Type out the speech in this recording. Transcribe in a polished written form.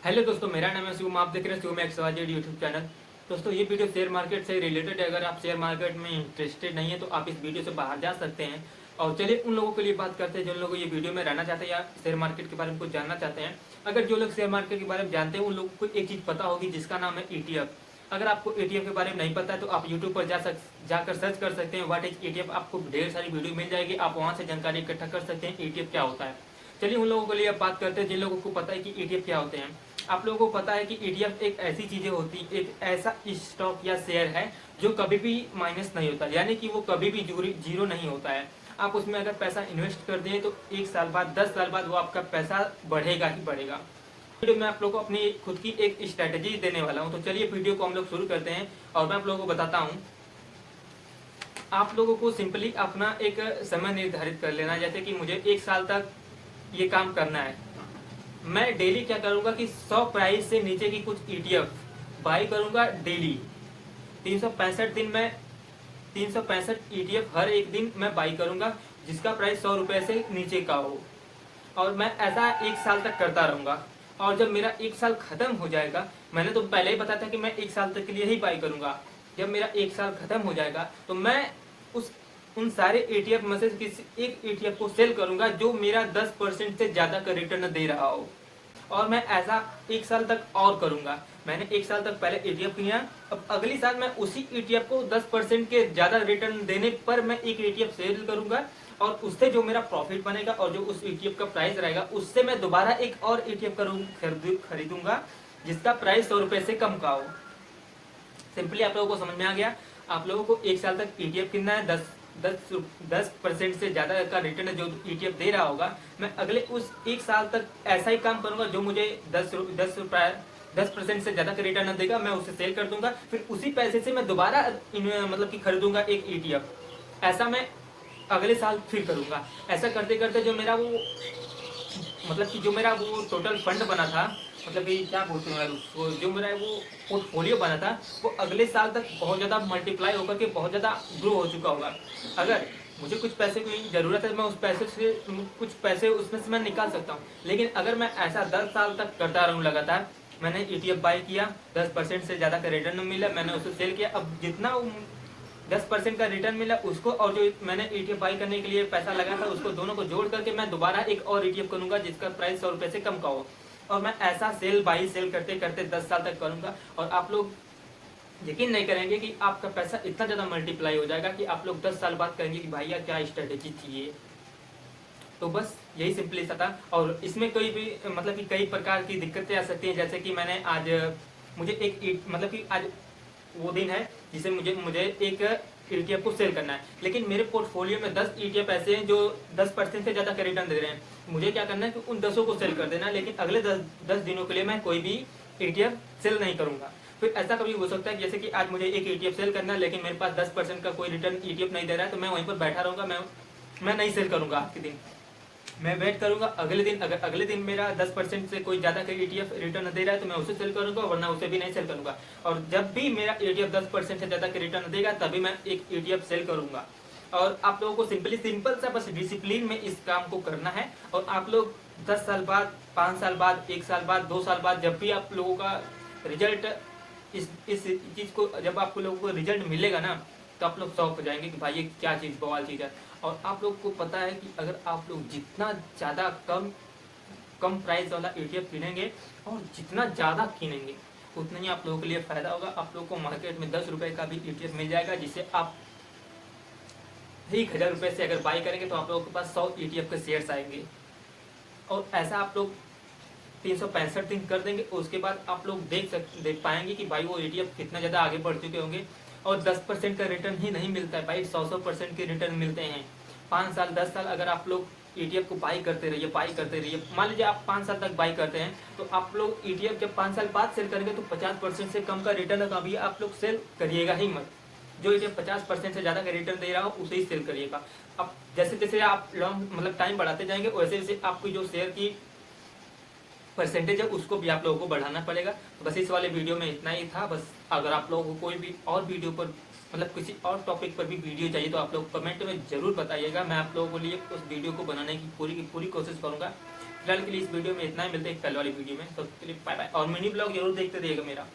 Hello दोस्तों, मेरा नाम है शिवम। आप देख रहे हैं शिवम एक्सवाइजेड यूट्यूब चैनल। दोस्तों, ये वीडियो शेयर मार्केट से रिलेटेड है। अगर आप शेयर मार्केट में इंटरेस्टेड नहीं है तो आप इस वीडियो से बाहर जा सकते हैं। और चलिए उन लोगों के लिए बात करते हैं जिन लोगों को ये वीडियो में रहना चाहते हैं या शेयर मार्केट के बारे में कुछ जानना चाहते हैं। अगर जो लोग शेयर मार्केट के बारे में जानते हैं उन लोगों को एक चीज़ पता होगी जिसका नाम है ETF। अगर आपको ETF के बारे में नहीं पता है तो आप यूट्यूब पर जाकर सर्च कर सकते हैं व्हाट इज ETF। आपको ढेर सारी वीडियो मिल जाएगी, आप वहाँ से जानकारी इकट्ठा कर सकते हैं ETF क्या होता है। चलिए उन लोगों के लिए अब बात करते हैं जिन लोगों को पता है कि ETF क्या होते हैं। आप लोगों को पता है कि ETF एक ऐसी चीजें होती, एक ऐसा स्टॉक या शेयर है जो कभी भी माइनस नहीं होता, यानी कि वो कभी भी जीरो नहीं होता है। आप उसमें अगर पैसा इन्वेस्ट कर दें तो 1 साल बाद 10 साल बाद वो आपका पैसा बढ़ेगा ही बढ़ेगा। वीडियो में आप लोगों को अपनी खुद की एक स्ट्रेटेजी देने वाला हूँ। तो चलिए वीडियो को हम लोग शुरू करते हैं और मैं आप लोगों को बताता हूँ। आप लोगों को सिंपली अपना एक समय निर्धारित कर लेना है, जैसे कि मुझे 1 साल तक ये काम करना है। मैं डेली क्या करूंगा कि 100 प्राइस से नीचे की कुछ ETF बाई करूंगा डेली। 365 दिन में 365 ETF हर एक दिन मैं बाई करूंगा जिसका प्राइस 100 रुपए से नीचे का हो। और मैं ऐसा 1 साल तक करता रहूंगा। और जब मेरा 1 साल खत्म हो जाएगा, मैंने तो पहले ही बताया था कि मैं 1 साल तक के लिए ही बाई करूंगा। जब मेरा 1 साल खत्म हो जाएगा तो मैं उस उन सारे ETF में से किसी एक ETF को सेल करूंगा जो मेरा 10% से ज्यादा का रिटर्न दे रहा हो। और मैं ऐसा 1 साल तक और करूंगा। मैंने 1 साल तक पहले ETF किया, अब अगली साल मैं उसी ETF को 10% के ज्यादा रिटर्न देने पर मैं एक ETF सेल करूंगा। और उससे जो मेरा प्रॉफिट बनेगा और जो उस ETF का प्राइस रहेगा उससे मैं दोबारा एक और ETF खरीदूंगा जिसका प्राइस 100 रुपए से कम का हो। सिंपली आप लोगों को समझ में आ गया। आप लोगों को 1 साल तक ETF कितना है, 10% से ज्यादा का रिटर्न जो ETF दे रहा होगा, मैं अगले उस 1 साल तक ऐसा ही काम करूंगा। जो मुझे 10% से ज्यादा का रिटर्न देगा मैं उसे सेल कर दूंगा, फिर उसी पैसे से मैं दोबारा मतलब कि खरीदूंगा एक ETF। ऐसा मैं अगले साल फिर करूंगा। ऐसा करते करते जो मेरा वो टोटल फंड बना था, मतलब कि क्या बोलते हैं यार उसको, जो मेरा वो पोर्टफोलियो बना था वो अगले साल तक बहुत ज़्यादा मल्टीप्लाई होकर के बहुत ज़्यादा ग्रो हो चुका होगा। अगर मुझे कुछ पैसे की ज़रूरत है, मैं उस पैसे से कुछ पैसे उसमें से मैं निकाल सकता हूँ। लेकिन अगर मैं ऐसा 10 साल तक करता रहूँ लगातार, मैंने ETF बाई किया, 10% से ज़्यादा का रिटर्न मिला, मैंने उसे सेल किया। अब जितना 10% का रिटर्न मिला उसको और जो मैंने ETF बाई करने के लिए पैसा लगा था उसको, दोनों को जोड़ करके मैं दोबारा एक और ETF करूंगा जिसका प्राइस 100 रुपए से कम का हो। और मैं ऐसा सेल बाई सेल करते करते 10 साल तक करूंगा। और आप लोग यकीन नहीं करेंगे कि आपका पैसा इतना ज्यादा मल्टीप्लाई हो जाएगा कि आप लोग 10 साल बाद कहेंगे कि भैया क्या स्ट्रेटेजी थी ये। तो बस यही सिंपली सा था। और इसमें कोई भी मतलब कि कई प्रकार की दिक्कतें आ सकती हैं, जैसे कि मैंने आज मुझे एक मतलब कि आज वो दिन है जिसे मुझे एक ETF को सेल करना है, लेकिन मेरे पोर्टफोलियो में 10 ETF ऐसे हैं जो 10% से ज्यादा का रिटर्न दे रहे हैं। मुझे क्या करना है कि उन 10 को सेल कर देना है, लेकिन अगले 10 दिनों के लिए मैं कोई भी ETF सेल नहीं करूंगा। फिर ऐसा कभी हो सकता है जैसे कि आज मुझे एक ETF सेल करना है लेकिन मेरे पास 10% का कोई रिटर्न ETF नहीं दे रहा है, तो मैं वहीं पर बैठा रहूंगा। मैं नहीं सेल करूंगा आज के दिन, मैं वेट करूंगा अगले दिन। अगर अगले दिन मेरा 10% से कोई ज्यादा का ETF रिटर्न दे रहा है तो मैं उसे सेल करूंगा, वरना उसे भी नहीं सेल करूंगा। और जब भी मेरा ETF 10% से ज्यादा का रिटर्न देगा तभी मैं एक ETF सेल करूंगा। और आप लोगों को सिंपल सा बस डिसिप्लिन में इस काम को करना है। और आप लोग 10 साल बाद, 5 साल बाद, 1 साल बाद, 2 साल बाद जब भी आप लोगों का रिजल्ट इस चीज को, जब आप लोगों को रिजल्ट मिलेगा ना, तो आप लोग शौक हो जाएंगे कि भाई ये क्या चीज, बवाल चीज है। और आप लोग को पता है कि अगर आप लोग जितना ज़्यादा कम प्राइस वाला ETF किनेंगे और जितना ज़्यादा किनेंगे उतना ही आप लोगों के लिए फ़ायदा होगा। आप लोगों को मार्केट में 10 रुपए का भी ETF मिल जाएगा, जिससे आप 1,000 रुपये से अगर बाई करेंगे तो आप लोगों के पास 100 ETF के शेयर्स आएंगे। और ऐसा आप लोग 365 दिन कर देंगे, उसके बाद आप लोग देख पाएंगे कि भाई वो ETF कितना ज़्यादा आगे बढ़ चुके होंगे। और 10% का रिटर्न ही नहीं मिलता है भाई, 100% के रिटर्न मिलते हैं। 5 साल 10 साल अगर आप लोग ETF को बाई करते रहिए। मान लीजिए आप 5 साल तक बाई करते हैं तो आप लोग ETF जब 5 साल बाद सेल करेंगे तो 50% से कम का रिटर्न का भी आप लोग सेल करिएगा ही मत। जो ETF 50% से ज़्यादा का रिटर्न दे रहा हो उसे ही सेल करिएगा। अब जैसे जैसे आप लॉन्ग मतलब टाइम बढ़ाते जाएंगे वैसे वैसे आपकी जो शेयर की परसेंटेज है उसको भी आप लोगों को बढ़ाना पड़ेगा। तो बस इस वाले वीडियो में इतना ही था। बस अगर आप लोगों को कोई भी और वीडियो पर मतलब किसी और टॉपिक पर भी वीडियो चाहिए तो आप लोग कमेंट में जरूर बताइएगा। मैं आप लोगों के लिए उस वीडियो को बनाने की पूरी कोशिश करूंगा। फिलहाल के लिए इस वीडियो में इतना ही, मिलते हैं कल वाली वीडियो में। तो बाय बाय, और मिनी ब्लॉग जरूर देखते रहिएगा मेरा।